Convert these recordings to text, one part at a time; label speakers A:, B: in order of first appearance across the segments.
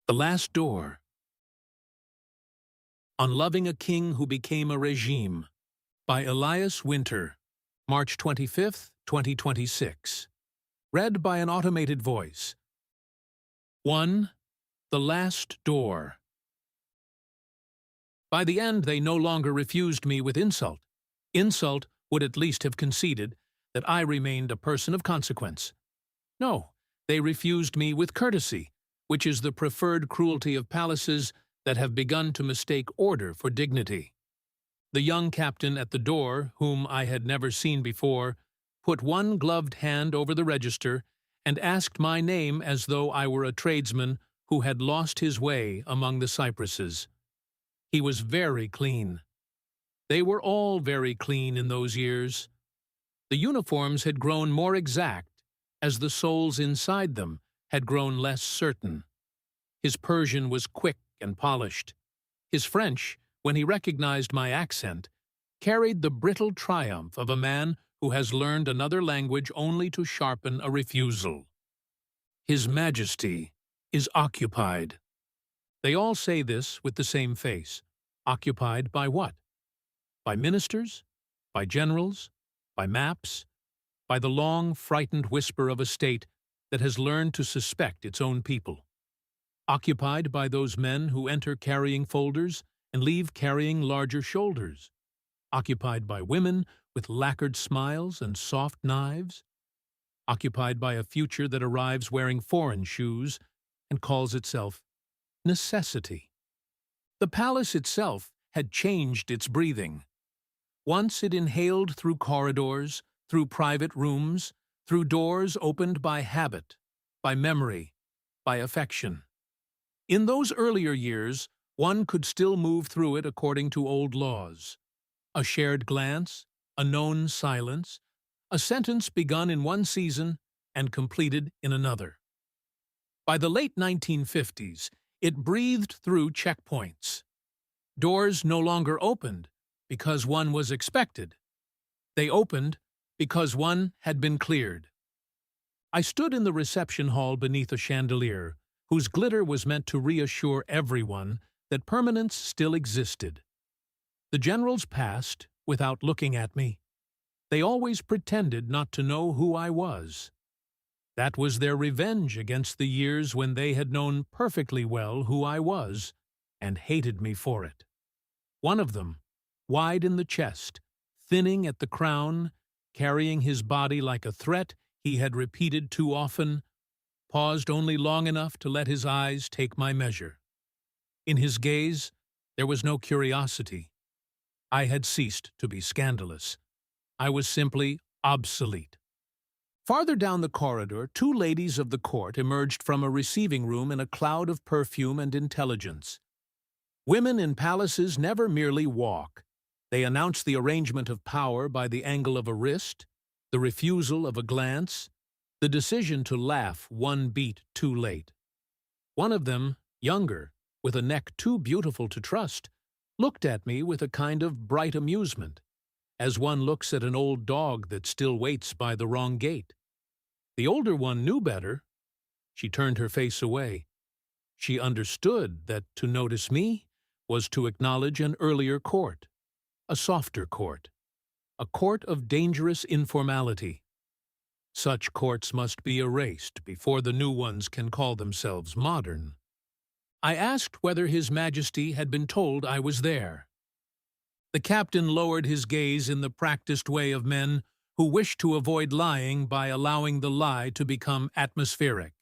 A: The Last Door. On Loving a King Who Became a Regime, by Elias Winter, March 25, 2026. Read by an automated voice. 1. The Last Door. By the end, they no longer refused me with insult. Insult would at least have conceded that I remained a person of consequence. No, they refused me with courtesy, which is the preferred cruelty of palaces that have begun to mistake order for dignity. The young captain at the door, whom I had never seen before, put one gloved hand over the register and asked my name as though I were a tradesman who had lost his way among the cypresses. He was very clean. They were all very clean in those years. The uniforms had grown more exact as the souls inside them had grown less certain. His Persian was quick and polished. His French, when he recognized my accent, carried the brittle triumph of a man who has learned another language only to sharpen a refusal. His Majesty is occupied. They all say this with the same face. Occupied by what? By ministers? By generals? By maps? By the long, frightened whisper of a state that has learned to suspect its own people. Occupied by those men who enter carrying folders and leave carrying larger shoulders. Occupied by women with lacquered smiles and soft knives. Occupied by a future that arrives wearing foreign shoes and calls itself necessity. The palace itself had changed its breathing. Once it inhaled through corridors, through private rooms, through doors opened by habit, by memory, by affection. In those earlier years, one could still move through it according to old laws. A shared glance, a known silence, a sentence begun in one season and completed in another. By the late 1950s, it breathed through checkpoints. Doors no longer opened because one was expected. They opened because one had been cleared. I stood in the reception hall beneath a chandelier, whose glitter was meant to reassure everyone that permanence still existed. The generals passed without looking at me. They always pretended not to know who I was. That was their revenge against the years when they had known perfectly well who I was and hated me for it. One of them, wide in the chest, thinning at the crown, carrying his body like a threat he had repeated too often, paused only long enough to let his eyes take my measure. In his gaze, there was no curiosity. I had ceased to be scandalous. I was simply obsolete. Farther down the corridor, two ladies of the court emerged from a receiving room in a cloud of perfume and intelligence. Women in palaces never merely walk. They announce the arrangement of power by the angle of a wrist, the refusal of a glance, the decision to laugh one beat too late. One of them, younger, with a neck too beautiful to trust, looked at me with a kind of bright amusement, as one looks at an old dog that still waits by the wrong gate. The older one knew better. She turned her face away. She understood that to notice me was to acknowledge an earlier court, a softer court, a court of dangerous informality. Such courts must be erased before the new ones can call themselves modern. I asked whether His Majesty had been told I was there. The captain lowered his gaze in the practiced way of men who wish to avoid lying by allowing the lie to become atmospheric.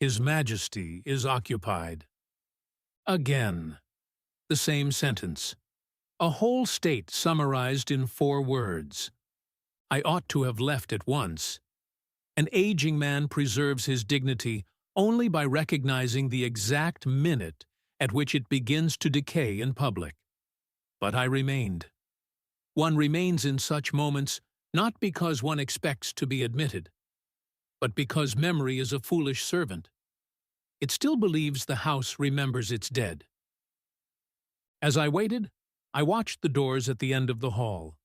A: His Majesty is occupied. Again, the same sentence. A whole state summarized in 4 words. I ought to have left at once. An aging man preserves his dignity only by recognizing the exact minute at which it begins to decay in public. But I remained. One remains in such moments not because one expects to be admitted, but because memory is a foolish servant. It still believes the house remembers its dead. As I waited, I watched the doors at the end of the hall,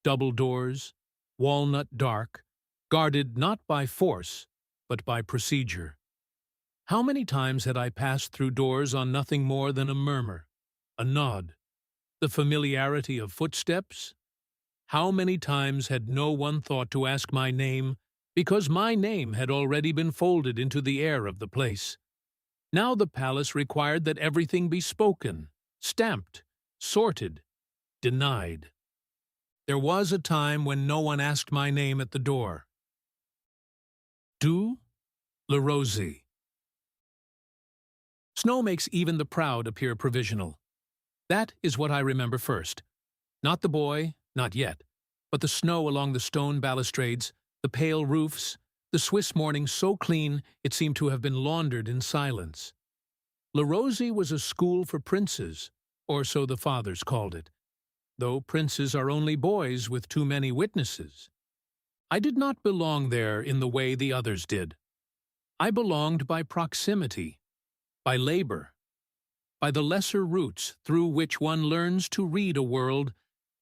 A: double doors, walnut dark, guarded not by force, but by procedure. How many times had I passed through doors on nothing more than a murmur, a nod, the familiarity of footsteps? How many times had no one thought to ask my name, because my name had already been folded into the air of the place? Now the palace required that everything be spoken, stamped, sorted, denied. There was a time when no one asked my name at the door. Du Le Rosy. Snow makes even the proud appear provisional. That is what I remember first. Not the boy, not yet, but the snow along the stone balustrades, the pale roofs, the Swiss morning so clean it seemed to have been laundered in silence. Le Rosy was a school for princes, or so the fathers called it, though princes are only boys with too many witnesses. I did not belong there in the way the others did. I belonged by proximity, by labor, by the lesser routes through which one learns to read a world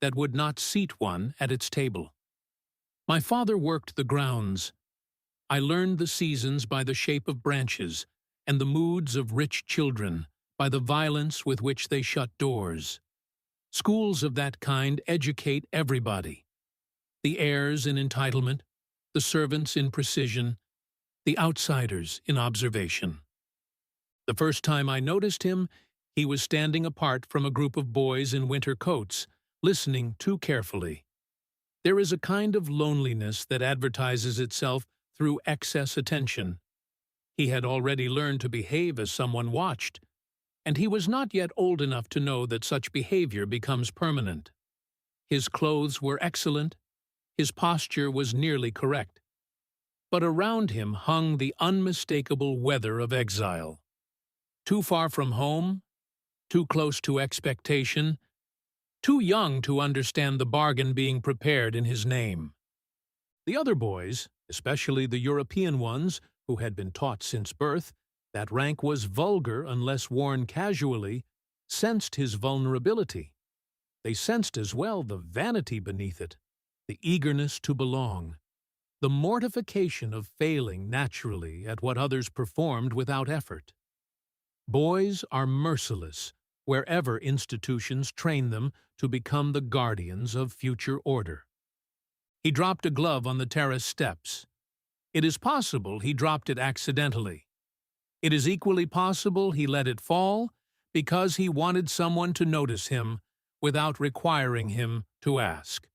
A: that would not seat one at its table. My father worked the grounds. I learned the seasons by the shape of branches, and the moods of rich children by the violence with which they shut doors. Schools of that kind educate everybody. The heirs in entitlement, the servants in precision, the outsiders in observation. The first time I noticed him, he was standing apart from a group of boys in winter coats, listening too carefully. There is a kind of loneliness that advertises itself through excess attention. He had already learned to behave as someone watched, and he was not yet old enough to know that such behavior becomes permanent. His clothes were excellent, his posture was nearly correct, but around him hung the unmistakable weather of exile. Too far from home, too close to expectation, too young to understand the bargain being prepared in his name. The other boys, especially the European ones who had been taught since birth that rank was vulgar unless worn casually, sensed his vulnerability. They sensed as well the vanity beneath it, the eagerness to belong, the mortification of failing naturally at what others performed without effort. Boys are merciless wherever institutions train them to become the guardians of future order. He dropped a glove on the terrace steps. It is possible he dropped it accidentally. It is equally possible he let it fall because he wanted someone to notice him without requiring him to ask.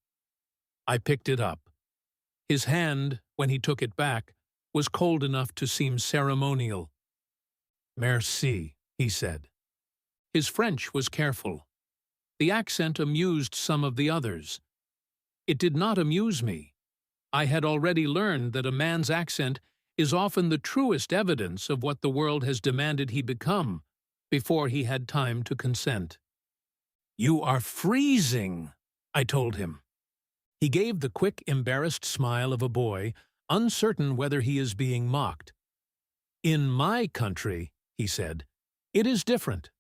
A: I picked it up. His hand, when he took it back, was cold enough to seem ceremonial. "Merci," he said. His French was careful. The accent amused some of the others. It did not amuse me. I had already learned that a man's accent is often the truest evidence of what the world has demanded he become before he had time to consent. "You are freezing," I told him. He gave the quick, embarrassed smile of a boy, uncertain whether he is being mocked. "In my country," he said, "it is different."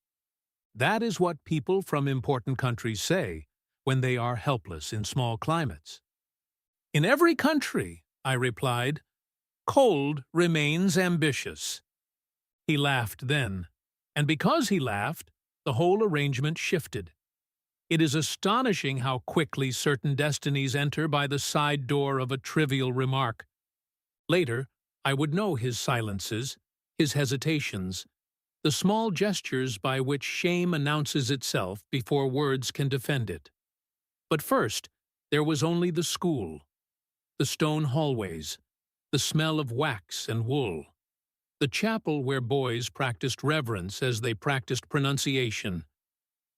A: That is what people from important countries say when they are helpless in small climates. "In every country," I replied, "cold remains ambitious." He laughed then, and because he laughed, the whole arrangement shifted. It is astonishing how quickly certain destinies enter by the side door of a trivial remark. Later, I would know his silences, his hesitations, the small gestures by which shame announces itself before words can defend it. But first, there was only the school, the stone hallways, the smell of wax and wool, the chapel where boys practiced reverence as they practiced pronunciation,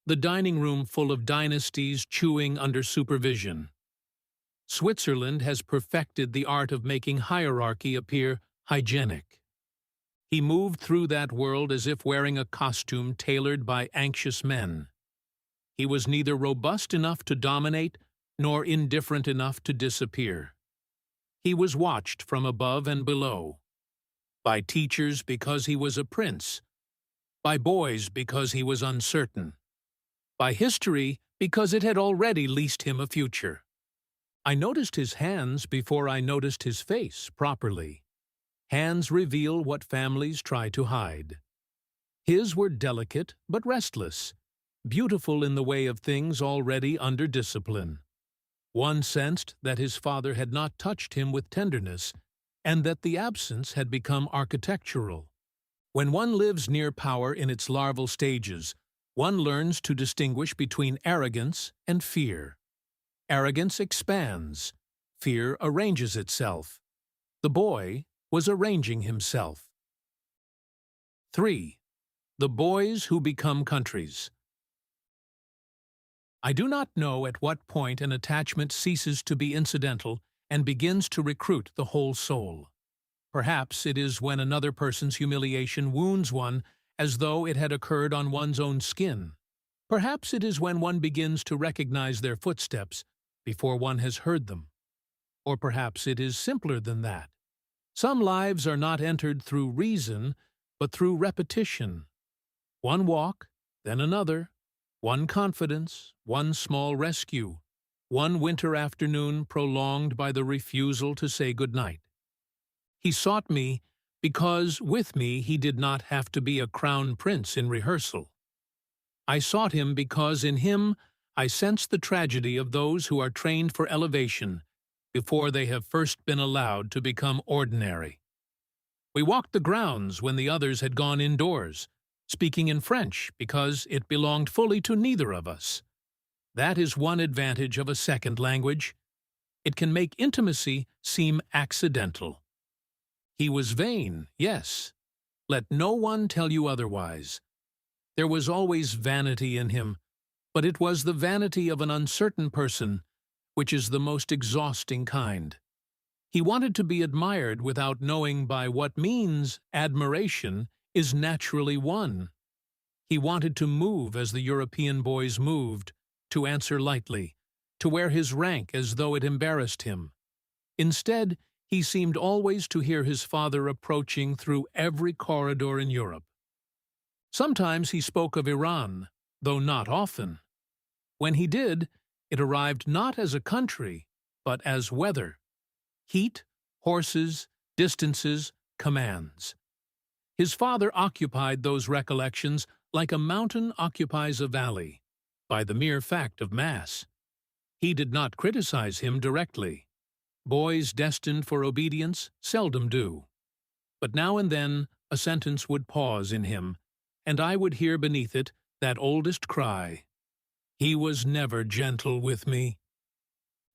A: the dining room full of dynasties chewing under supervision. Switzerland has perfected the art of making hierarchy appear hygienic. He moved through that world as if wearing a costume tailored by anxious men. He was neither robust enough to dominate nor indifferent enough to disappear. He was watched from above and below, by teachers because he was a prince, by boys because he was uncertain, by history because it had already leased him a future. I noticed his hands before I noticed his face properly. Hands reveal what families try to hide. His were delicate but restless, beautiful in the way of things already under discipline. One sensed that his father had not touched him with tenderness, and that the absence had become architectural. When one lives near power in its larval stages, one learns to distinguish between arrogance and fear. Arrogance expands. Fear arranges itself. The boy was arranging himself. 3. The boys who become countries. I do not know at what point an attachment ceases to be incidental and begins to recruit the whole soul. Perhaps it is when another person's humiliation wounds one as though it had occurred on one's own skin. Perhaps it is when one begins to recognize their footsteps before one has heard them. Or perhaps it is simpler than that. Some lives are not entered through reason, but through repetition. One walk, then another, one confidence, one small rescue, one winter afternoon prolonged by the refusal to say good night. He sought me because with me he did not have to be a crown prince in rehearsal. I sought him because in him I sensed the tragedy of those who are trained for elevation before they have first been allowed to become ordinary. We walked the grounds when the others had gone indoors, speaking in French because it belonged fully to neither of us. That is one advantage of a second language. It can make intimacy seem accidental. He was vain, yes. Let no one tell you otherwise. There was always vanity in him, but it was the vanity of an uncertain person, which is the most exhausting kind. He wanted to be admired without knowing by what means admiration is naturally won. He wanted to move as the European boys moved, to answer lightly, to wear his rank as though it embarrassed him. Instead, he seemed always to hear his father approaching through every corridor in Europe. Sometimes he spoke of Iran, though not often. When he did, it arrived not as a country, but as weather. Heat, horses, distances, commands. His father occupied those recollections like a mountain occupies a valley, by the mere fact of mass. He did not criticize him directly. Boys destined for obedience seldom do. But now and then a sentence would pause in him, and I would hear beneath it that oldest cry, "He was never gentle with me."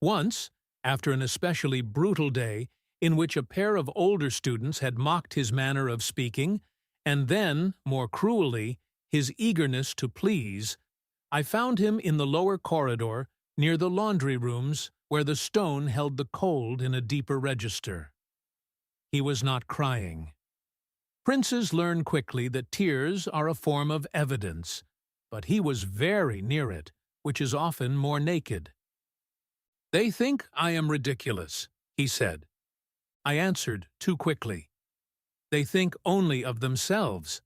A: Once, after an especially brutal day in which a pair of older students had mocked his manner of speaking, and then, more cruelly, his eagerness to please, I found him in the lower corridor near the laundry rooms where the stone held the cold in a deeper register. He was not crying. Princes learn quickly that tears are a form of evidence, but he was very near it, which is often more naked. "They think I am ridiculous," he said. I answered too quickly. "They think only of themselves."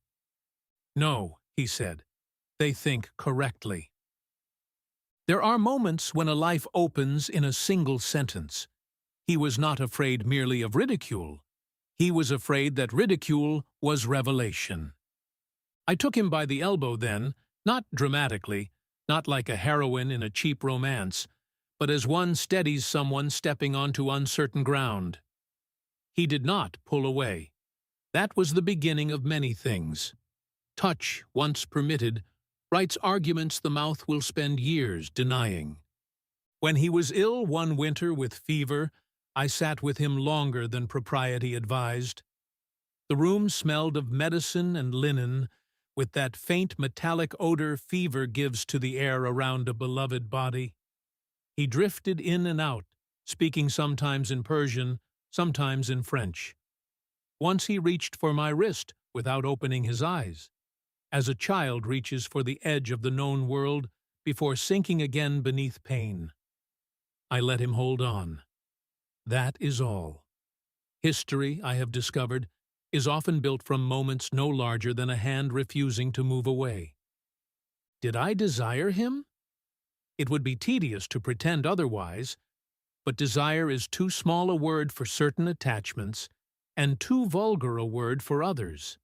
A: "No," he said, "they think correctly." There are moments when a life opens in a single sentence. He was not afraid merely of ridicule. He was afraid that ridicule was revelation. I took him by the elbow then, not dramatically, not like a heroine in a cheap romance, but as one steadies someone stepping onto uncertain ground. He did not pull away. That was the beginning of many things. Touch, once permitted, writes arguments the mouth will spend years denying. When he was ill one winter with fever, I sat with him longer than propriety advised. The room smelled of medicine and linen, with that faint metallic odor fever gives to the air around a beloved body. He drifted in and out, speaking sometimes in Persian, sometimes in French. Once he reached for my wrist without opening his eyes, as a child reaches for the edge of the known world before sinking again beneath pain. I let him hold on. That is all. History, I have discovered, is often built from moments no larger than a hand refusing to move away. Did I desire him? It would be tedious to pretend otherwise, but desire is too small a word for certain attachments, and too vulgar a word for others.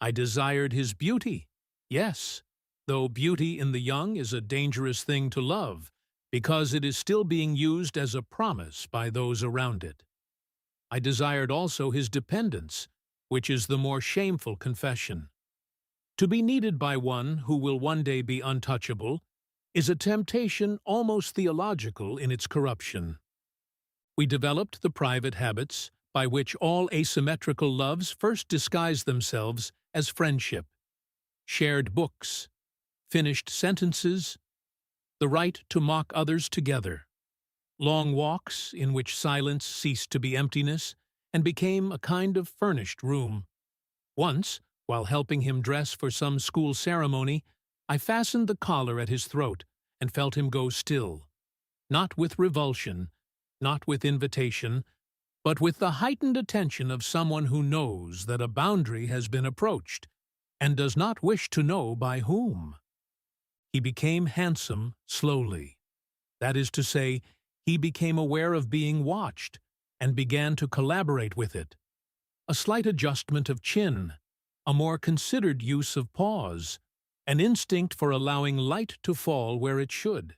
A: I desired his beauty, yes, though beauty in the young is a dangerous thing to love, because it is still being used as a promise by those around it. I desired also his dependence, which is the more shameful confession. To be needed by one who will one day be untouchable is a temptation almost theological in its corruption. We developed the private habits by which all asymmetrical loves first disguise themselves as friendship: shared books, finished sentences, the right to mock others together, long walks in which silence ceased to be emptiness and became a kind of furnished room. Once, while helping him dress for some school ceremony, I fastened the collar at his throat and felt him go still, not with revulsion, not with invitation, but with the heightened attention of someone who knows that a boundary has been approached and does not wish to know by whom. He became handsome slowly. That is to say, he became aware of being watched and began to collaborate with it. A slight adjustment of chin, a more considered use of pause, an instinct for allowing light to fall where it should.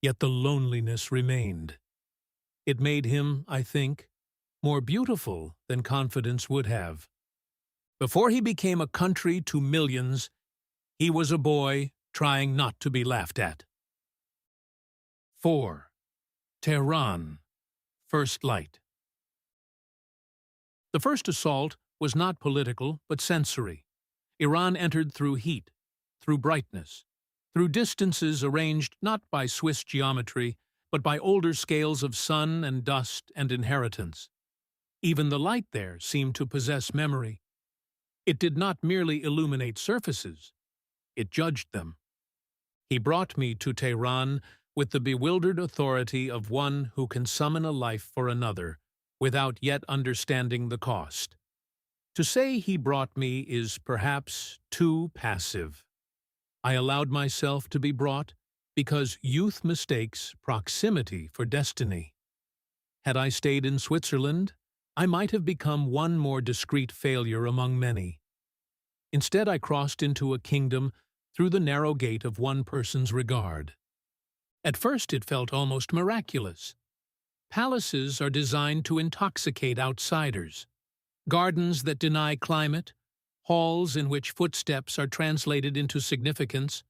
A: Yet the loneliness remained. It made him, I think, more beautiful than confidence would have. Before he became a country to millions, he was a boy trying not to be laughed at. 4. Tehran, First Light. The first assault was not political, but sensory. Iran entered through heat, through brightness, through distances arranged not by Swiss geometry, but by older scales of sun and dust and inheritance. Even the light there seemed to possess memory. It did not merely illuminate surfaces, it judged them. He brought me to Tehran with the bewildered authority of one who can summon a life for another without yet understanding the cost. To say he brought me is perhaps too passive. I allowed myself to be brought because youth mistakes proximity for destiny. Had I stayed in Switzerland, I might have become one more discreet failure among many. Instead, I crossed into a kingdom through the narrow gate of one person's regard. At first it felt almost miraculous. Palaces are designed to intoxicate outsiders. Gardens that deny climate, halls in which footsteps are translated into significance,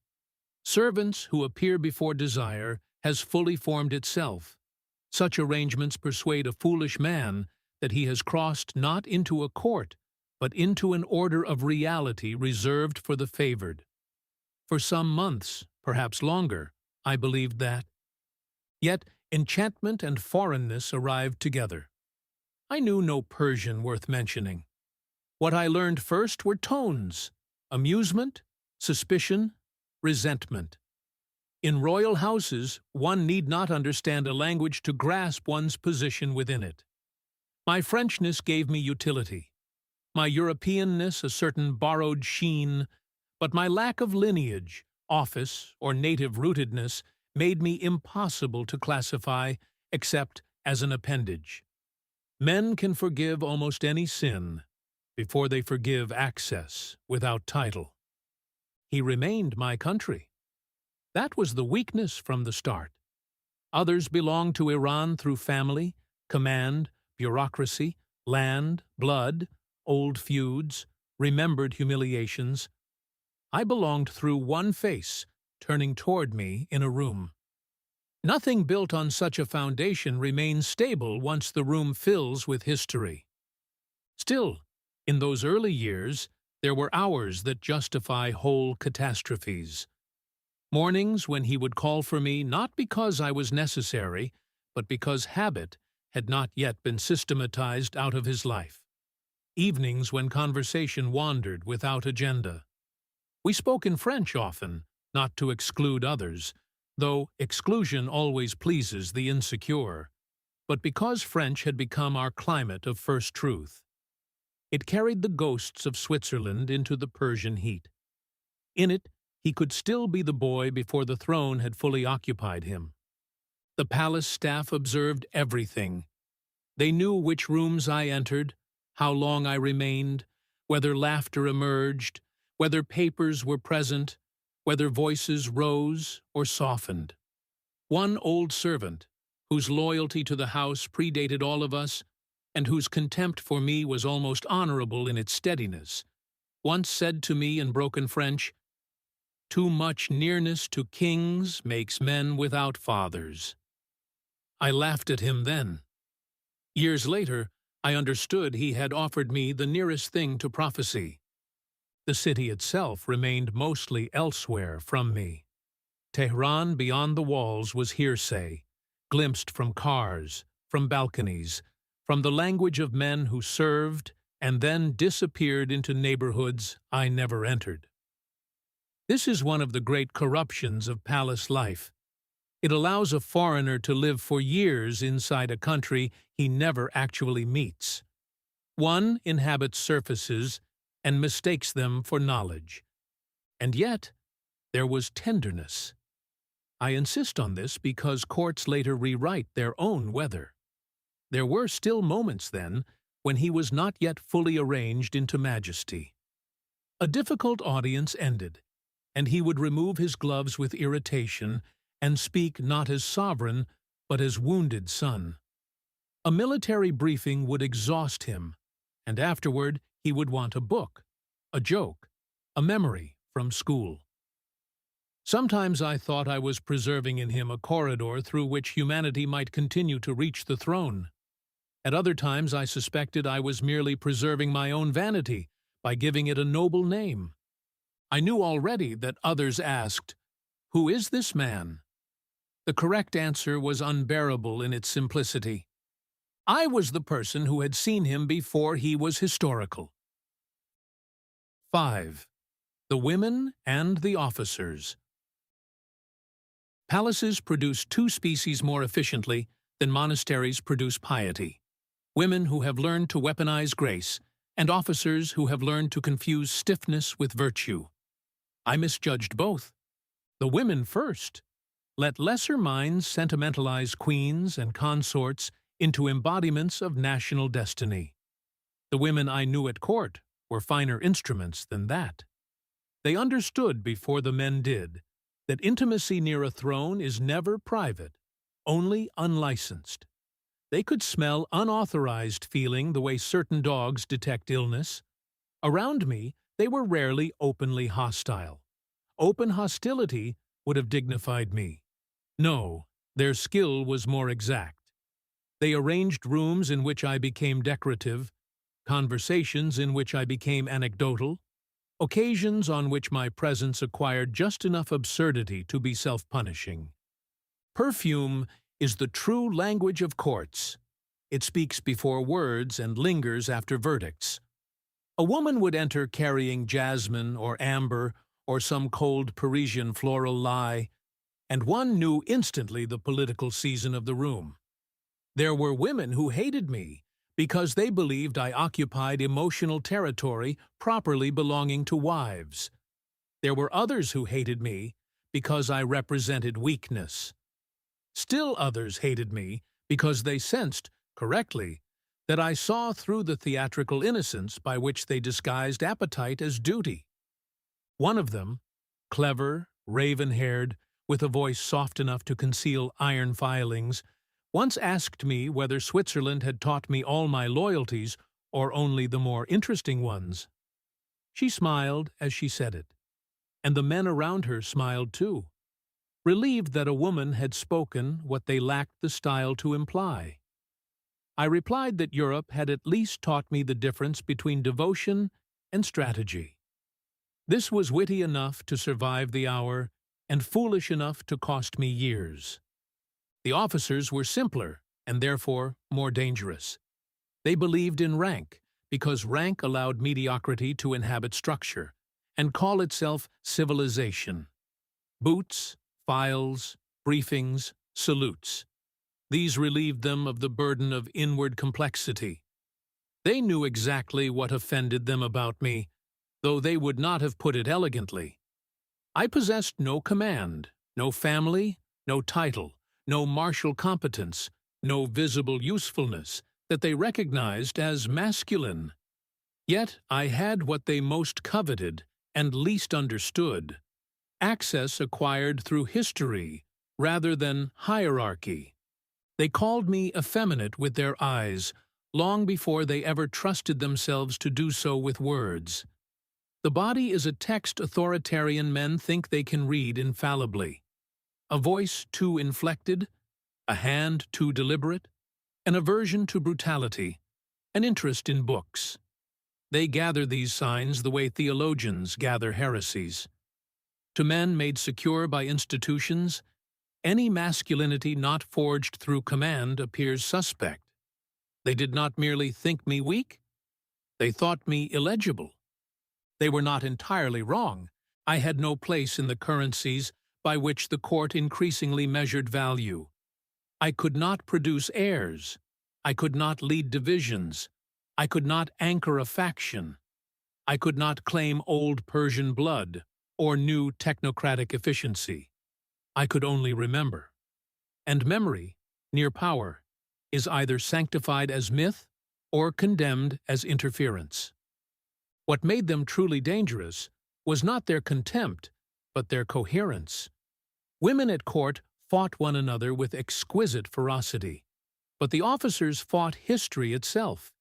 A: servants who appear before desire has fully formed itself. Such arrangements persuade a foolish man that he has crossed not into a court, but into an order of reality reserved for the favored. For some months, perhaps longer, I believed that. Yet enchantment and foreignness arrived together. I knew no Persian worth mentioning. What I learned first were tones: amusement, suspicion, resentment. In royal houses, one need not understand a language to grasp one's position within it. My Frenchness gave me utility, my Europeanness a certain borrowed sheen, but my lack of lineage, office, or native rootedness made me impossible to classify except as an appendage. Men can forgive almost any sin before they forgive access without title. He remained my country. That was the weakness from the start. Others belonged to Iran through family, command, bureaucracy, land, blood, old feuds, remembered humiliations. I belonged through one face, turning toward me in a room. Nothing built on such a foundation remains stable once the room fills with history. Still, in those early years, there were hours that justify whole catastrophes. Mornings when he would call for me not because I was necessary, but because habit had not yet been systematized out of his life. Evenings when conversation wandered without agenda. We spoke in French often, not to exclude others, though exclusion always pleases the insecure, but because French had become our climate of first truth. It carried the ghosts of Switzerland into the Persian heat. In it, he could still be the boy before the throne had fully occupied him. The palace staff observed everything. They knew which rooms I entered, how long I remained, whether laughter emerged, whether papers were present, whether voices rose or softened. One old servant, whose loyalty to the house predated all of us, and whose contempt for me was almost honorable in its steadiness, once said to me in broken French, "Too much nearness to kings makes men without fathers." I laughed at him then. Years later, I understood he had offered me the nearest thing to prophecy. The city itself remained mostly elsewhere from me. Tehran beyond the walls was hearsay, glimpsed from cars, from balconies, from the language of men who served and then disappeared into neighborhoods I never entered. This is one of the great corruptions of palace life. It allows a foreigner to live for years inside a country he never actually meets. One inhabits surfaces and mistakes them for knowledge. And yet, there was tenderness. I insist on this because courts later rewrite their own weather. There were still moments then when he was not yet fully arranged into Majesty. A difficult audience ended, and he would remove his gloves with irritation and speak not as sovereign, but as wounded son. A military briefing would exhaust him, and afterward he would want a book, a joke, a memory from school. Sometimes I thought I was preserving in him a corridor through which humanity might continue to reach the throne. At other times I suspected I was merely preserving my own vanity by giving it a noble name. I knew already that others asked, "Who is this man?" The correct answer was unbearable in its simplicity. I was the person who had seen him before he was historical. 5. The women and the officers. Palaces produce two species more efficiently than monasteries produce piety: women who have learned to weaponize grace, and officers who have learned to confuse stiffness with virtue. I misjudged both. The women first. Let lesser minds sentimentalize queens and consorts into embodiments of national destiny. The women I knew at court were finer instruments than that. They understood before the men did that intimacy near a throne is never private, only unlicensed. They could smell unauthorized feeling the way certain dogs detect illness. Around me, they were rarely openly hostile. Open hostility would have dignified me. No, their skill was more exact. They arranged rooms in which I became decorative, conversations in which I became anecdotal, occasions on which my presence acquired just enough absurdity to be self-punishing. Perfume is the true language of courts. It speaks before words and lingers after verdicts. A woman would enter carrying jasmine or amber or some cold Parisian floral lye, and one knew instantly the political season of the room. There were women who hated me because they believed I occupied emotional territory properly belonging to wives. There were others who hated me because I represented weakness. Still others hated me because they sensed, correctly, that I saw through the theatrical innocence by which they disguised appetite as duty. One of them, clever, raven-haired, with a voice soft enough to conceal iron filings, once asked me whether Switzerland had taught me all my loyalties or only the more interesting ones. She smiled as she said it, and the men around her smiled too, relieved that a woman had spoken what they lacked the style to imply. I replied that Europe had at least taught me the difference between devotion and strategy. This was witty enough to survive the hour and foolish enough to cost me years. The officers were simpler and therefore more dangerous. They believed in rank because rank allowed mediocrity to inhabit structure and call itself civilization. Boots, files, briefings, salutes. These relieved them of the burden of inward complexity. They knew exactly what offended them about me, though they would not have put it elegantly. I possessed no command, no family, no title, no martial competence, no visible usefulness, that they recognized as masculine. Yet I had what they most coveted and least understood: access acquired through history rather than hierarchy. They called me effeminate with their eyes, long before they ever trusted themselves to do so with words. The body is a text authoritarian men think they can read infallibly. A voice too inflected, a hand too deliberate, an aversion to brutality, an interest in books. They gather these signs the way theologians gather heresies. To men made secure by institutions, any masculinity not forged through command appears suspect. They did not merely think me weak, they thought me illegible. They were not entirely wrong. I had no place in the currencies by which the court increasingly measured value. I could not produce heirs. I could not lead divisions. I could not anchor a faction. I could not claim old Persian blood or new technocratic efficiency. I could only remember. And memory, near power, is either sanctified as myth or condemned as interference. What made them truly dangerous was not their contempt, but their coherence. Women at court fought one another with exquisite ferocity, but the officers fought history itself.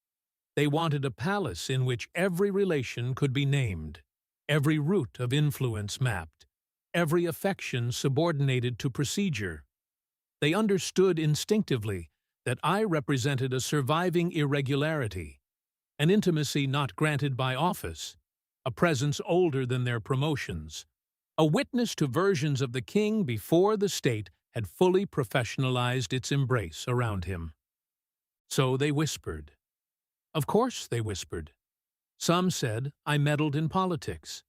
A: They wanted a palace in which every relation could be named, every route of influence mapped, every affection subordinated to procedure. They understood instinctively that I represented a surviving irregularity, an intimacy not granted by office, a presence older than their promotions, a witness to versions of the king before the state had fully professionalized its embrace around him. So they whispered. Of course they whispered. Some said I meddled in politics.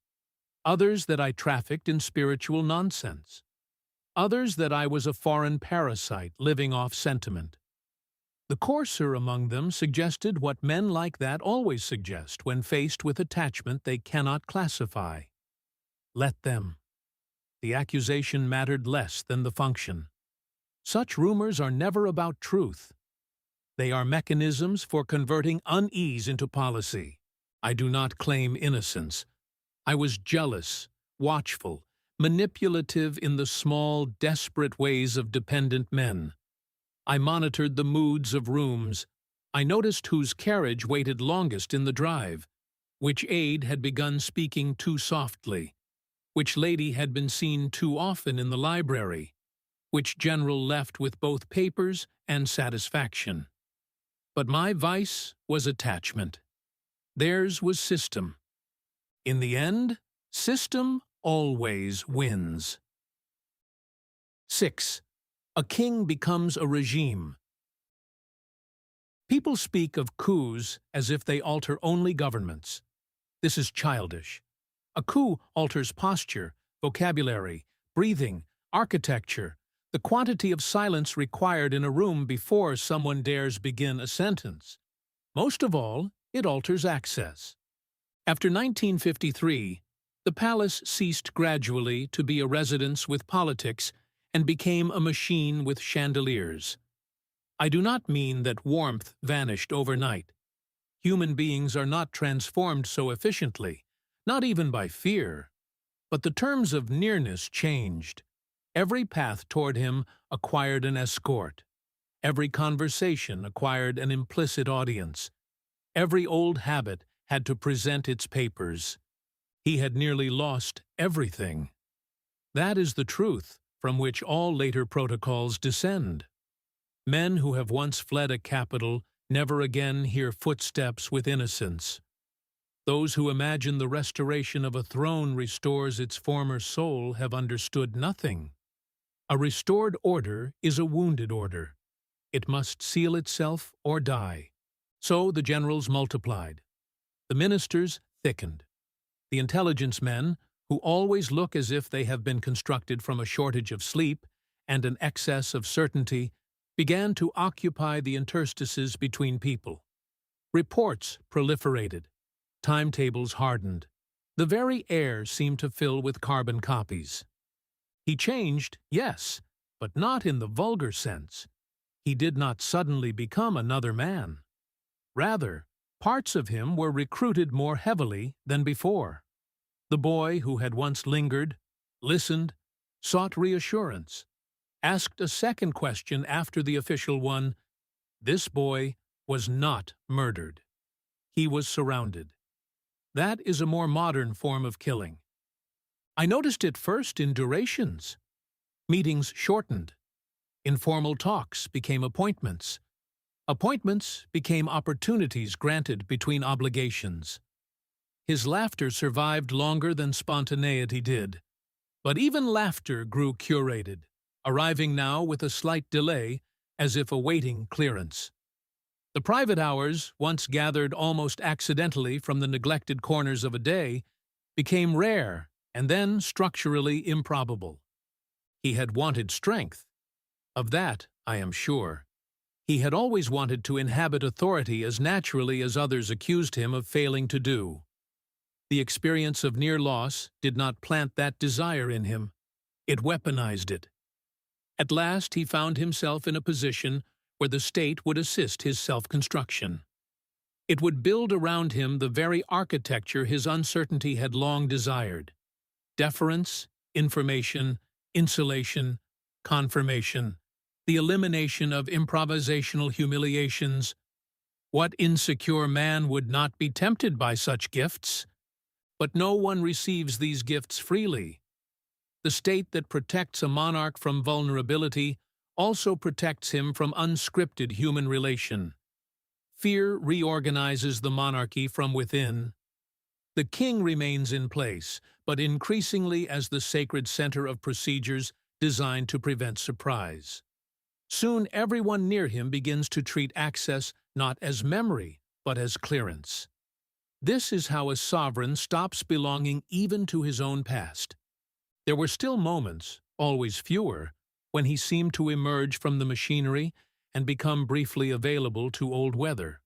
A: Others that I trafficked in spiritual nonsense. Others that I was a foreign parasite living off sentiment. The coarser among them suggested what men like that always suggest when faced with attachment they cannot classify. Let them. The accusation mattered less than the function. Such rumors are never about truth. They are mechanisms for converting unease into policy. I do not claim innocence. I was jealous, watchful, manipulative in the small, desperate ways of dependent men. I monitored the moods of rooms. I noticed whose carriage waited longest in the drive, which aide had begun speaking too softly, which lady had been seen too often in the library, which general left with both papers and satisfaction. But my vice was attachment. Theirs was system. In the end, system always wins. 6. A king becomes a regime. People speak of coups as if they alter only governments. This is childish. A coup alters posture, vocabulary, breathing, architecture, the quantity of silence required in a room before someone dares begin a sentence. Most of all, it alters access. After 1953, the palace ceased gradually to be a residence with politics and became a machine with chandeliers. I do not mean that warmth vanished overnight. Human beings are not transformed so efficiently, not even by fear. But the terms of nearness changed. Every path toward him acquired an escort. Every conversation acquired an implicit audience. Every old habit had to present its papers. He had nearly lost everything. That is the truth from which all later protocols descend. Men who have once fled a capital never again hear footsteps with innocence. Those who imagine the restoration of a throne restores its former soul have understood nothing. A restored order is a wounded order. It must seal itself or die. So the generals multiplied. The ministers thickened. The intelligence men, who always look as if they have been constructed from a shortage of sleep and an excess of certainty, began to occupy the interstices between people. Reports proliferated. Timetables hardened. The very air seemed to fill with carbon copies. He changed, yes, but not in the vulgar sense. He did not suddenly become another man. Rather, parts of him were recruited more heavily than before. The boy who had once lingered, listened, sought reassurance, asked a second question after the official one. This boy was not murdered. He was surrounded. That is a more modern form of killing. I noticed it first in durations. Meetings shortened. Informal talks became appointments. Appointments became opportunities granted between obligations. His laughter survived longer than spontaneity did. But even laughter grew curated, arriving now with a slight delay, as if awaiting clearance. The private hours, once gathered almost accidentally from the neglected corners of a day, became rare and then structurally improbable. He had wanted strength. Of that, I am sure. He had always wanted to inhabit authority as naturally as others accused him of failing to do. The experience of near loss did not plant that desire in him. It weaponized it. At last he found himself in a position where the state would assist his self-construction. It would build around him the very architecture his uncertainty had long desired. Deference, information, insulation, confirmation, the elimination of improvisational humiliations. What insecure man would not be tempted by such gifts? But no one receives these gifts freely. The state that protects a monarch from vulnerability also protects him from unscripted human relation. Fear reorganizes the monarchy from within. The king remains in place, but increasingly as the sacred center of procedures designed to prevent surprise. Soon everyone near him begins to treat access not as memory, but as clearance. This is how a sovereign stops belonging even to his own past. There were still moments, always fewer, when he seemed to emerge from the machinery and become briefly available to old weather.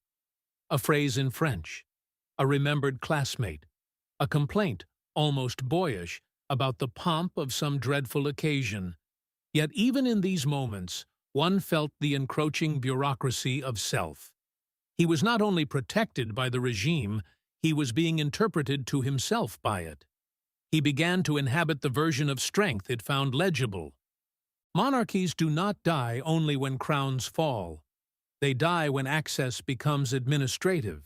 A: A phrase in French, a remembered classmate, a complaint, almost boyish, about the pomp of some dreadful occasion. Yet even in these moments, one felt the encroaching bureaucracy of self. He was not only protected by the regime, he was being interpreted to himself by it. He began to inhabit the version of strength it found legible. Monarchies do not die only when crowns fall. They die when access becomes administrative.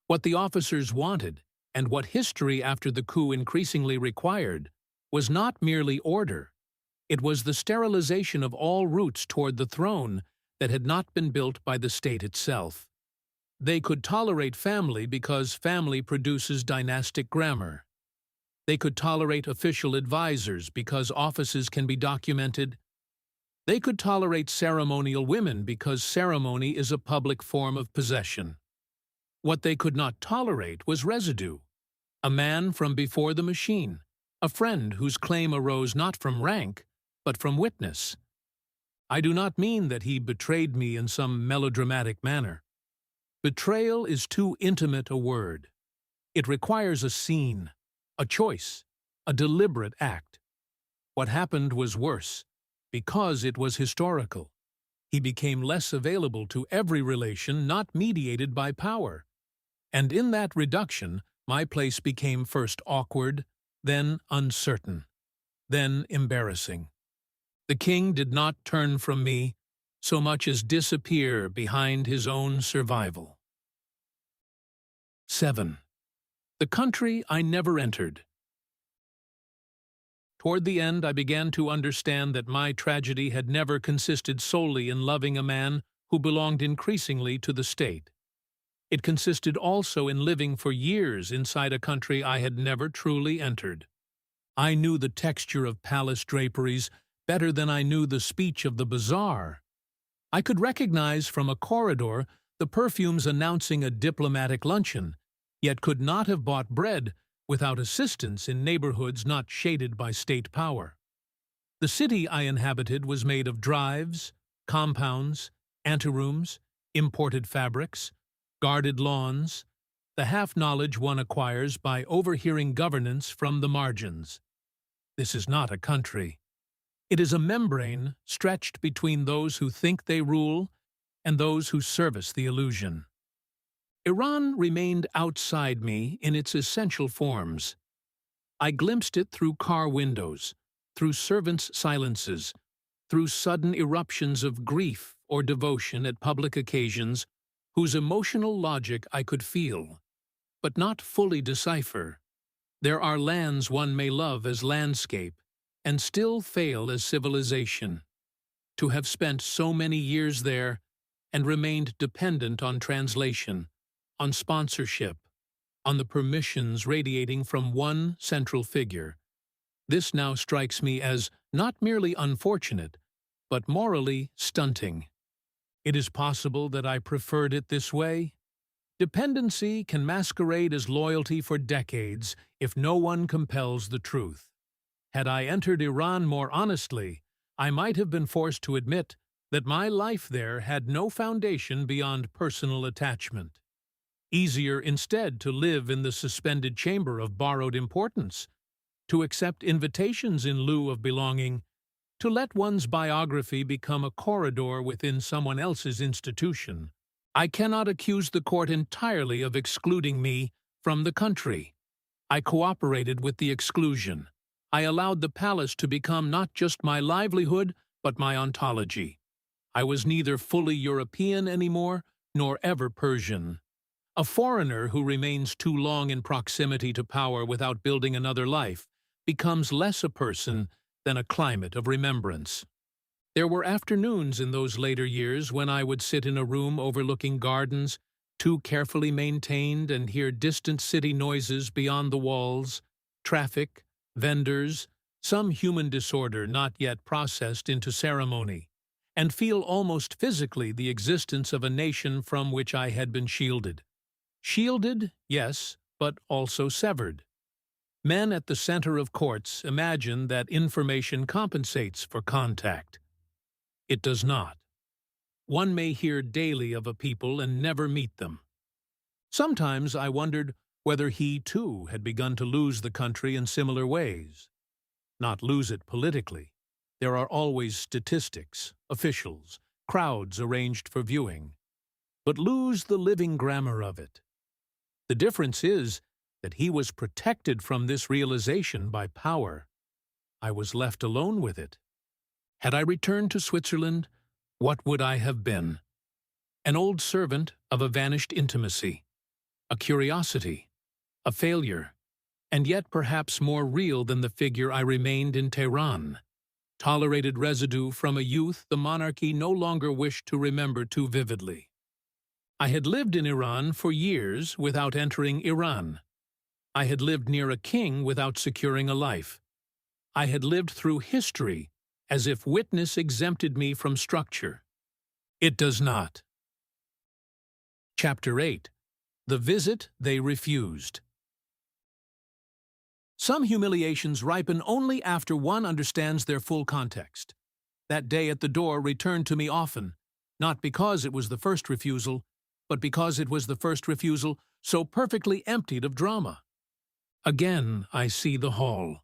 A: What the officers wanted, and what history after the coup increasingly required, was not merely order. It was the sterilization of all routes toward the throne that had not been built by the state itself. They could tolerate family because family produces dynastic grammar. They could tolerate official advisors because offices can be documented. They could tolerate ceremonial women because ceremony is a public form of possession. What they could not tolerate was residue. A man from before the machine, a friend whose claim arose not from rank, but from witness. I do not mean that he betrayed me in some melodramatic manner. Betrayal is too intimate a word. It requires a scene, a choice, a deliberate act. What happened was worse, because it was historical. He became less available to every relation not mediated by power. And in that reduction, my place became first awkward, then uncertain, then embarrassing. The king did not turn from me so much as disappear behind his own survival. 7. The country I never entered. Toward the end, I began to understand that my tragedy had never consisted solely in loving a man who belonged increasingly to the state. It consisted also in living for years inside a country I had never truly entered. I knew the texture of palace draperies better than I knew the speech of the bazaar. I could recognize from a corridor the perfumes announcing a diplomatic luncheon, yet could not have bought bread without assistance in neighborhoods not shaded by state power. The city I inhabited was made of drives, compounds, anterooms, imported fabrics, guarded lawns, the half-knowledge one acquires by overhearing governance from the margins. This is not a country. It is a membrane stretched between those who think they rule and those who service the illusion. Iran remained outside me in its essential forms. I glimpsed it through car windows, through servants' silences, through sudden eruptions of grief or devotion at public occasions whose emotional logic I could feel, but not fully decipher. There are lands one may love as landscape and still fail as civilization. To have spent so many years there and remained dependent on translation, on sponsorship, on the permissions radiating from one central figure, this now strikes me as not merely unfortunate, but morally stunting. It is possible that I preferred it this way. Dependency can masquerade as loyalty for decades if no one compels the truth. Had I entered Iran more honestly, I might have been forced to admit that my life there had no foundation beyond personal attachment. Easier instead to live in the suspended chamber of borrowed importance, to accept invitations in lieu of belonging, to let one's biography become a corridor within someone else's institution. I cannot accuse the court entirely of excluding me from the country. I cooperated with the exclusion. I allowed the palace to become not just my livelihood, but my ontology. I was neither fully European anymore, nor ever Persian. A foreigner who remains too long in proximity to power without building another life becomes less a person than a climate of remembrance. There were afternoons in those later years when I would sit in a room overlooking gardens, too carefully maintained, and hear distant city noises beyond the walls, traffic, vendors, some human disorder not yet processed into ceremony, and feel almost physically the existence of a nation from which I had been shielded. Shielded, yes, but also severed. Men at the center of courts imagine that information compensates for contact. It does not. One may hear daily of a people and never meet them. Sometimes I wondered whether he, too, had begun to lose the country in similar ways. Not lose it politically. There are always statistics, officials, crowds arranged for viewing. But lose the living grammar of it. The difference is that he was protected from this realization by power. I was left alone with it. Had I returned to Switzerland, what would I have been? An old servant of a vanished intimacy, a curiosity, a failure, and yet perhaps more real than the figure I remained in Tehran, tolerated residue from a youth the monarchy no longer wished to remember too vividly. I had lived in Iran for years without entering Iran. I had lived near a king without securing a life. I had lived through history as if witness exempted me from structure. It does not. Chapter 8. The Visit They Refused. Some humiliations ripen only after one understands their full context. That day at the door returned to me often, not because it was the first refusal, but because it was the first refusal so perfectly emptied of drama. Again I see the hall,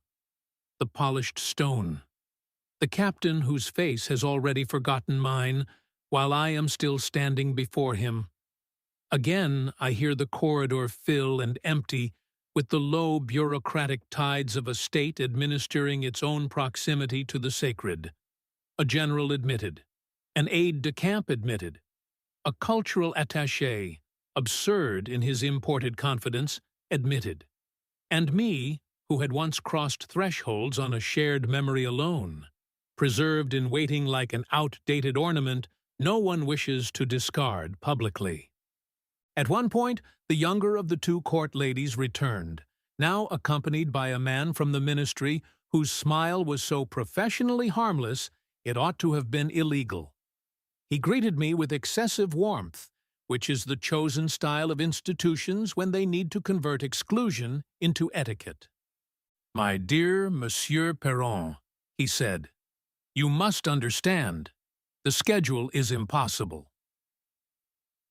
A: the polished stone, the captain whose face has already forgotten mine, while I am still standing before him. Again I hear the corridor fill and empty with the low bureaucratic tides of a state administering its own proximity to the sacred. A general admitted, an aide-de-camp admitted, a cultural attaché, absurd in his imported confidence, admitted. And me, who had once crossed thresholds on a shared memory alone, preserved in waiting like an outdated ornament no one wishes to discard publicly. At one point, the younger of the two court ladies returned, now accompanied by a man from the ministry whose smile was so professionally harmless it ought to have been illegal. He greeted me with excessive warmth, which is the chosen style of institutions when they need to convert exclusion into etiquette. "My dear Monsieur Perron," he said, "you must understand. The schedule is impossible."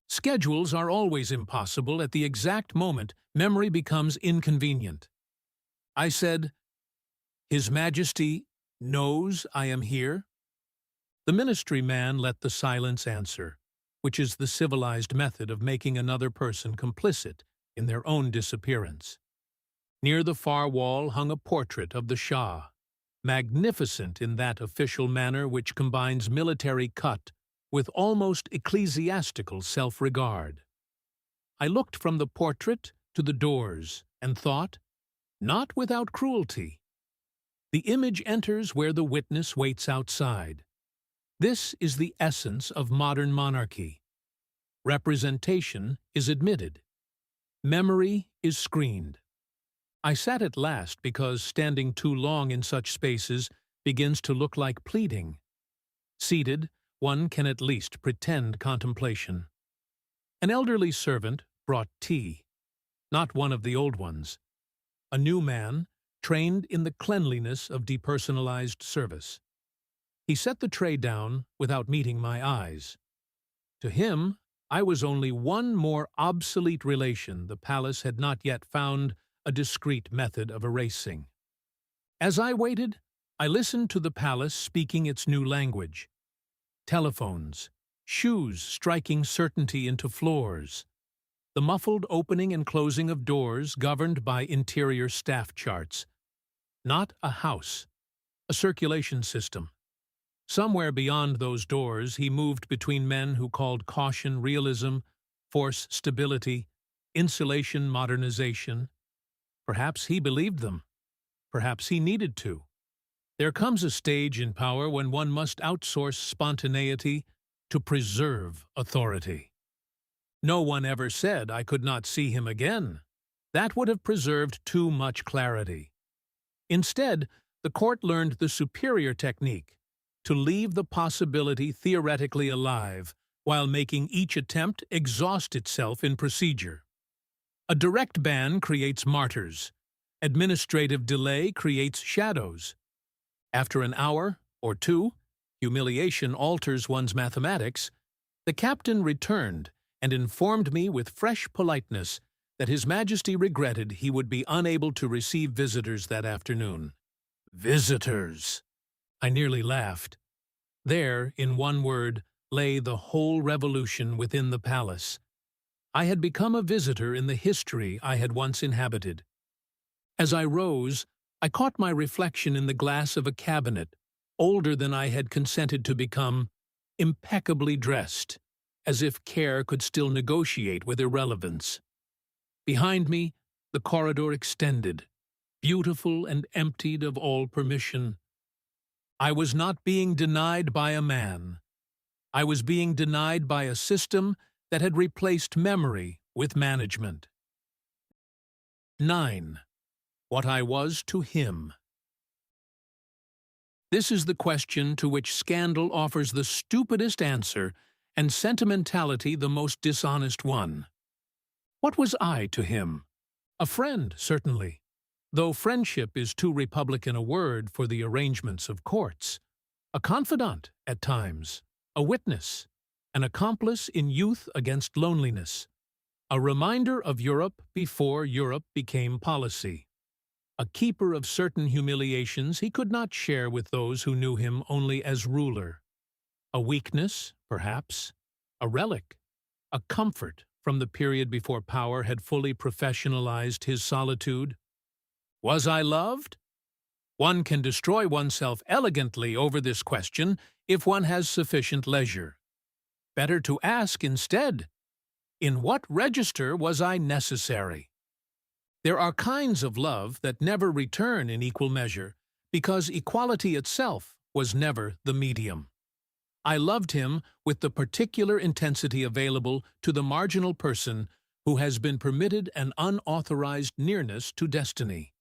A: Schedules are always impossible at the exact moment memory becomes inconvenient. I said, "His Majesty knows I am here?" The ministry man let the silence answer. which is the civilized method of making another person complicit in their own disappearance. Near the far wall hung a portrait of the Shah, magnificent in that official manner which combines military cut with almost ecclesiastical self-regard. I looked from the portrait to the doors and thought, not without cruelty. The image enters where the witness waits outside. This is the essence of modern monarchy. Representation is admitted. Memory is screened. I sat at last because standing too long in such spaces begins to look like pleading. Seated, one can at least pretend contemplation. An elderly servant brought tea, not one of the old ones. A new man, trained in the cleanliness of depersonalized service. He set the tray down without meeting my eyes. To him, I was only one more obsolete relation the palace had not yet found a discreet method of erasing. As I waited, I listened to the palace speaking its new language. Telephones, shoes striking certainty into floors, the muffled opening and closing of doors governed by interior staff charts. Not a house, a circulation system. Somewhere beyond those doors he moved between men who called caution realism, force stability, insulation modernization. Perhaps he believed them. Perhaps he needed to. There comes a stage in power when one must outsource spontaneity to preserve authority. No one ever said I could not see him again. That would have preserved too much clarity. Instead, the court learned the superior technique, to leave the possibility theoretically alive while making each attempt exhaust itself in procedure. A direct ban creates martyrs. Administrative delay creates shadows. After an hour or two, humiliation alters one's mathematics. The captain returned and informed me with fresh politeness that His Majesty regretted he would be unable to receive visitors that afternoon. Visitors! I nearly laughed. There, in one word, lay the whole revolution within the palace. I had become a visitor in the history I had once inhabited. As I rose, I caught my reflection in the glass of a cabinet, older than I had consented to become, impeccably dressed, as if care could still negotiate with irrelevance. Behind me, the corridor extended, beautiful and emptied of all permission. I was not being denied by a man. I was being denied by a system that had replaced memory with management. 9. What I was to him. This is the question to which scandal offers the stupidest answer and sentimentality the most dishonest one. What was I to him? A friend, certainly, though friendship is too republican a word for the arrangements of courts. A confidant, at times, a witness, an accomplice in youth against loneliness, a reminder of Europe before Europe became policy, a keeper of certain humiliations he could not share with those who knew him only as ruler, a weakness, perhaps, a relic, a comfort from the period before power had fully professionalized his solitude. Was I loved? One can destroy oneself elegantly over this question if one has sufficient leisure. Better to ask instead, in what register was I necessary? There are kinds of love that never return in equal measure, because equality itself was never the medium. I loved him with the particular intensity available to the marginal person who has been permitted an unauthorized nearness to destiny.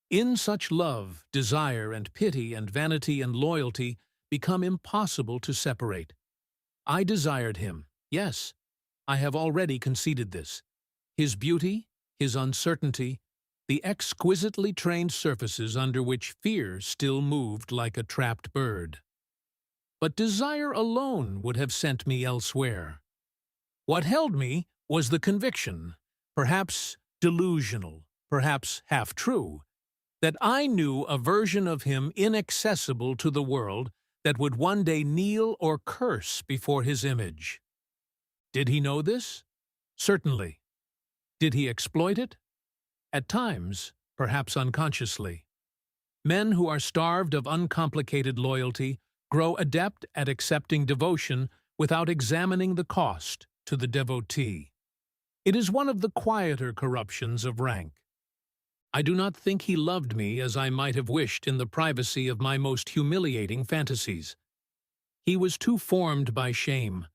A: In such love, desire and pity and vanity and loyalty become impossible to separate. I desired him, yes, I have already conceded this. His beauty, his uncertainty, the exquisitely trained surfaces under which fear still moved like a trapped bird. But desire alone would have sent me elsewhere. What held me was the conviction, perhaps delusional, perhaps half-true, that I knew a version of him inaccessible to the world that would one day kneel or curse before his image. Did he know this? Certainly. Did he exploit it? At times, perhaps unconsciously. Men who are starved of uncomplicated loyalty grow adept at accepting devotion without examining the cost to the devotee. It is one of the quieter corruptions of rank. I do not think he loved me as I might have wished in the privacy of my most humiliating fantasies. He was too formed by shame,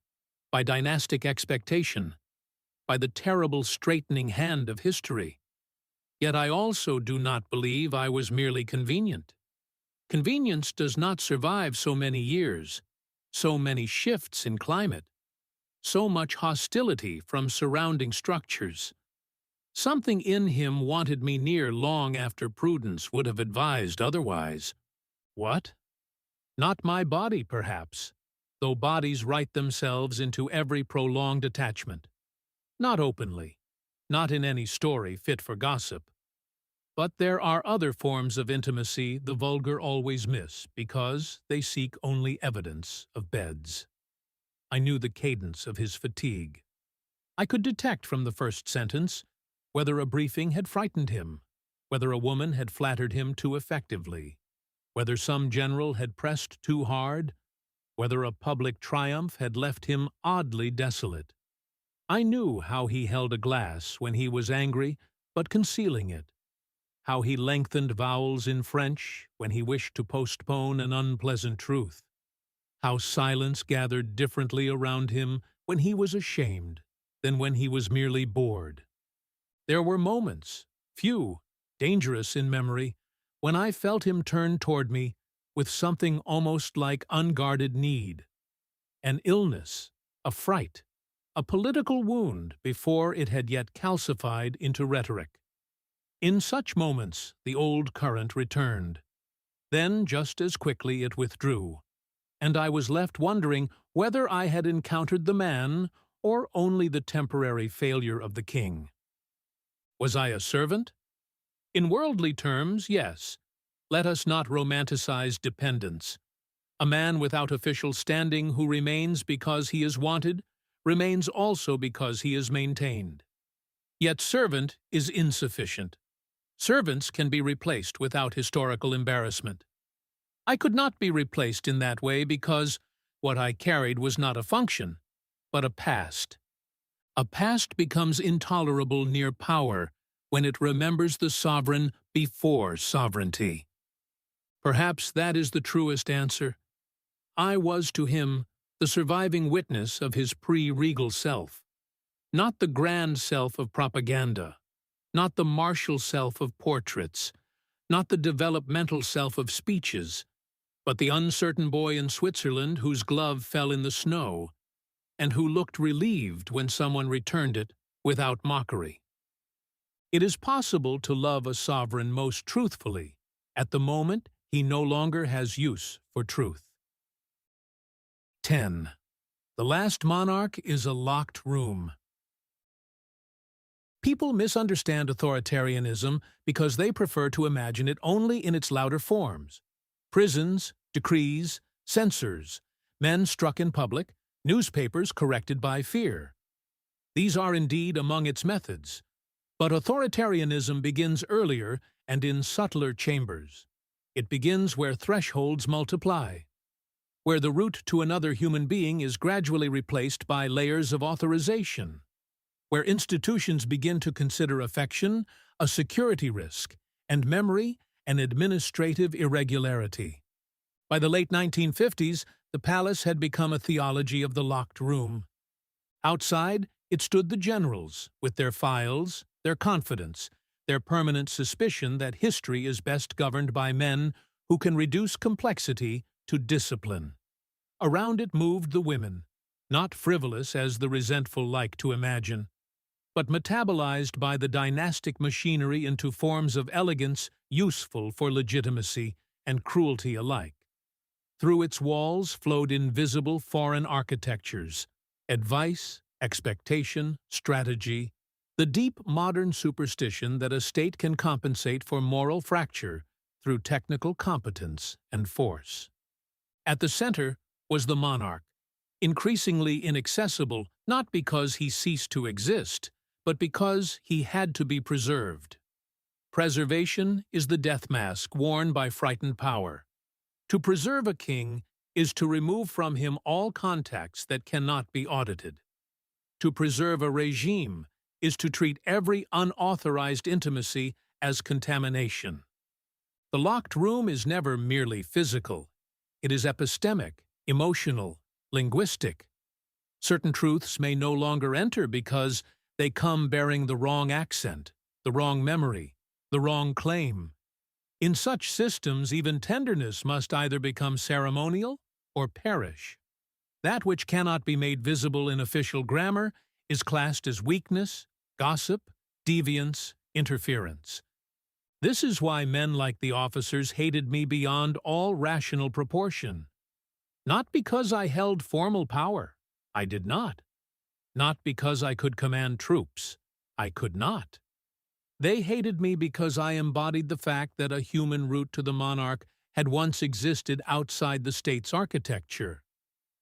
A: by dynastic expectation, by the terrible straightening hand of history. Yet I also do not believe I was merely convenient. Convenience does not survive so many years, so many shifts in climate, so much hostility from surrounding structures. Something in him wanted me near long after prudence would have advised otherwise. What? Not my body, perhaps, though bodies write themselves into every prolonged attachment. Not openly, not in any story fit for gossip. But there are other forms of intimacy the vulgar always miss because they seek only evidence of beds. I knew the cadence of his fatigue. I could detect from the first sentence whether a briefing had frightened him, whether a woman had flattered him too effectively, whether some general had pressed too hard, whether a public triumph had left him oddly desolate. I knew how he held a glass when he was angry, but concealing it, how he lengthened vowels in French when he wished to postpone an unpleasant truth, how silence gathered differently around him when he was ashamed than when he was merely bored. There were moments, few, dangerous in memory, when I felt him turn toward me with something almost like unguarded need, an illness, a fright, a political wound before it had yet calcified into rhetoric. In such moments, the old current returned. Then, just as quickly, it withdrew, and I was left wondering whether I had encountered the man or only the temporary failure of the king. Was I a servant? In worldly terms, yes. Let us not romanticize dependence. A man without official standing who remains because he is wanted, remains also because he is maintained. Yet servant is insufficient. Servants can be replaced without historical embarrassment. I could not be replaced in that way because what I carried was not a function, but a past. A past becomes intolerable near power when it remembers the sovereign before sovereignty. Perhaps that is the truest answer. I was to him the surviving witness of his pre-regal self, not the grand self of propaganda, not the martial self of portraits, not the developmental self of speeches, but the uncertain boy in Switzerland whose glove fell in the snow, and who looked relieved when someone returned it without mockery. It is possible to love a sovereign most truthfully at the moment he no longer has use for truth. 10. The last monarch is a locked room. People misunderstand authoritarianism because they prefer to imagine it only in its louder forms. Prisons, decrees, censors, men struck in public, newspapers corrected by fear. These are indeed among its methods, but authoritarianism begins earlier and in subtler chambers. It begins where thresholds multiply, where the route to another human being is gradually replaced by layers of authorization, where institutions begin to consider affection a security risk and memory an administrative irregularity. By the late 1950s, the palace had become a theology of the locked room. Outside, it stood the generals, with their files, their confidence, their permanent suspicion that history is best governed by men who can reduce complexity to discipline. Around it moved the women, not frivolous as the resentful like to imagine, but metabolized by the dynastic machinery into forms of elegance useful for legitimacy and cruelty alike. Through its walls flowed invisible foreign architectures, advice, expectation, strategy, the deep modern superstition that a state can compensate for moral fracture through technical competence and force. At the center was the monarch, increasingly inaccessible not because he ceased to exist, but because he had to be preserved. Preservation is the death mask worn by frightened power. To preserve a king is to remove from him all contacts that cannot be audited. To preserve a regime is to treat every unauthorized intimacy as contamination. The locked room is never merely physical. It is epistemic, emotional, linguistic. Certain truths may no longer enter because they come bearing the wrong accent, the wrong memory, the wrong claim. In such systems, even tenderness must either become ceremonial or perish. That which cannot be made visible in official grammar is classed as weakness, gossip, deviance, interference. This is why men like the officers hated me beyond all rational proportion. Not because I held formal power. I did not. Not because I could command troops. I could not. They hated me because I embodied the fact that a human route to the monarch had once existed outside the state's architecture.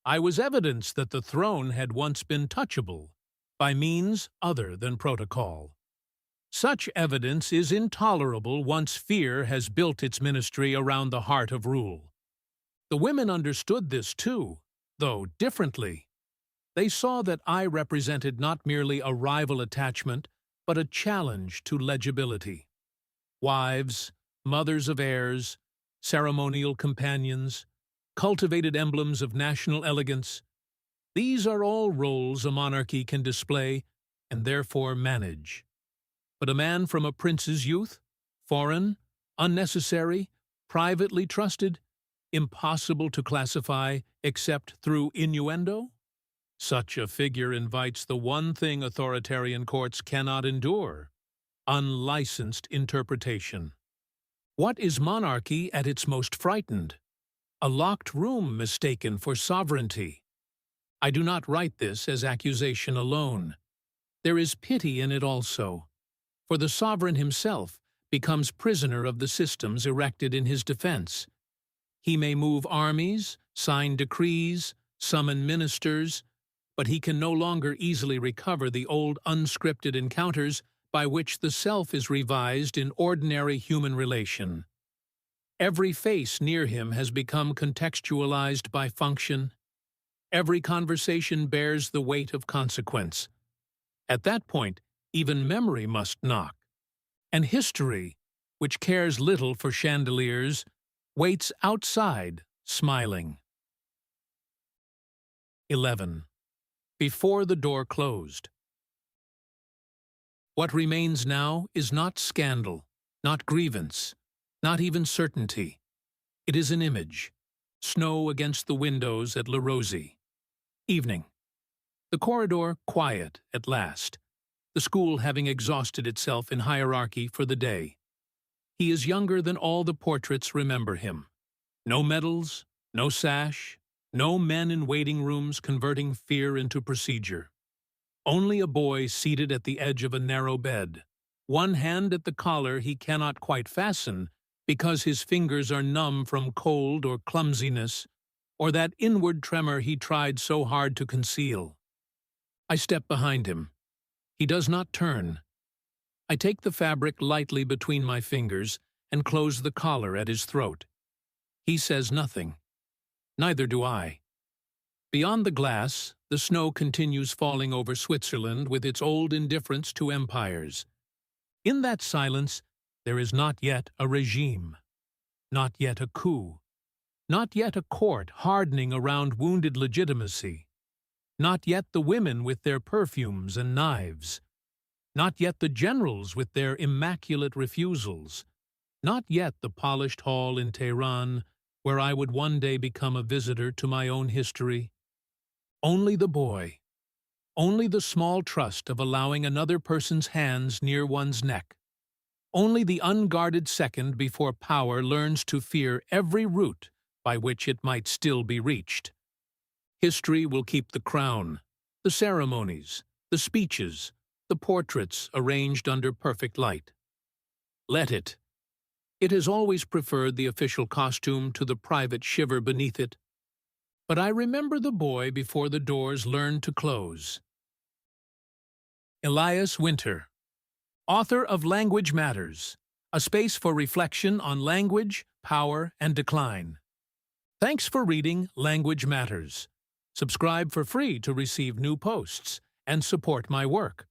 A: I was evidence that the throne had once been touchable, by means other than protocol. Such evidence is intolerable once fear has built its ministry around the heart of rule. The women understood this too, though differently. They saw that I represented not merely a rival attachment, but a challenge to legibility. Wives, mothers of heirs, ceremonial companions, cultivated emblems of national elegance, these are all roles a monarchy can display and therefore manage. But a man from a prince's youth, foreign, unnecessary, privately trusted, impossible to classify except through innuendo? Such a figure invites the one thing authoritarian courts cannot endure: unlicensed interpretation. What is monarchy at its most frightened? A locked room mistaken for sovereignty. I do not write this as accusation alone. There is pity in it also, for the sovereign himself becomes prisoner of the systems erected in his defense. He may move armies, sign decrees, summon ministers, but he can no longer easily recover the old unscripted encounters by which the self is revised in ordinary human relation. Every face near him has become contextualized by function. Every conversation bears the weight of consequence. At that point, even memory must knock. And history, which cares little for chandeliers, waits outside, smiling. 11. Before the door closed. What remains now is not scandal, not grievance, not even certainty. It is an image. Snow against the windows at La Rosie. Evening. The corridor quiet at last, the school having exhausted itself in hierarchy for the day. He is younger than all the portraits remember him. No medals, no sash, no men in waiting rooms converting fear into procedure. Only a boy seated at the edge of a narrow bed, one hand at the collar he cannot quite fasten because his fingers are numb from cold or clumsiness, or that inward tremor he tried so hard to conceal. I step behind him. He does not turn. I take the fabric lightly between my fingers and close the collar at his throat. He says nothing. Neither do I. Beyond the glass, the snow continues falling over Switzerland with its old indifference to empires. In that silence, there is not yet a regime, not yet a coup, not yet a court hardening around wounded legitimacy, not yet the women with their perfumes and knives, not yet the generals with their immaculate refusals, not yet the polished hall in Tehran where I would one day become a visitor to my own history. Only the boy, only the small trust of allowing another person's hands near one's neck, only the unguarded second before power learns to fear every route by which it might still be reached. History will keep the crown, the ceremonies, the speeches, the portraits arranged under perfect light. Let it. It has always preferred the official costume to the private shiver beneath it. But I remember the boy before the doors learned to close. Elias Winter, author of Language Matters, a space for reflection on language, power, and decline. Thanks for reading Language Matters. Subscribe for free to receive new posts and support my work.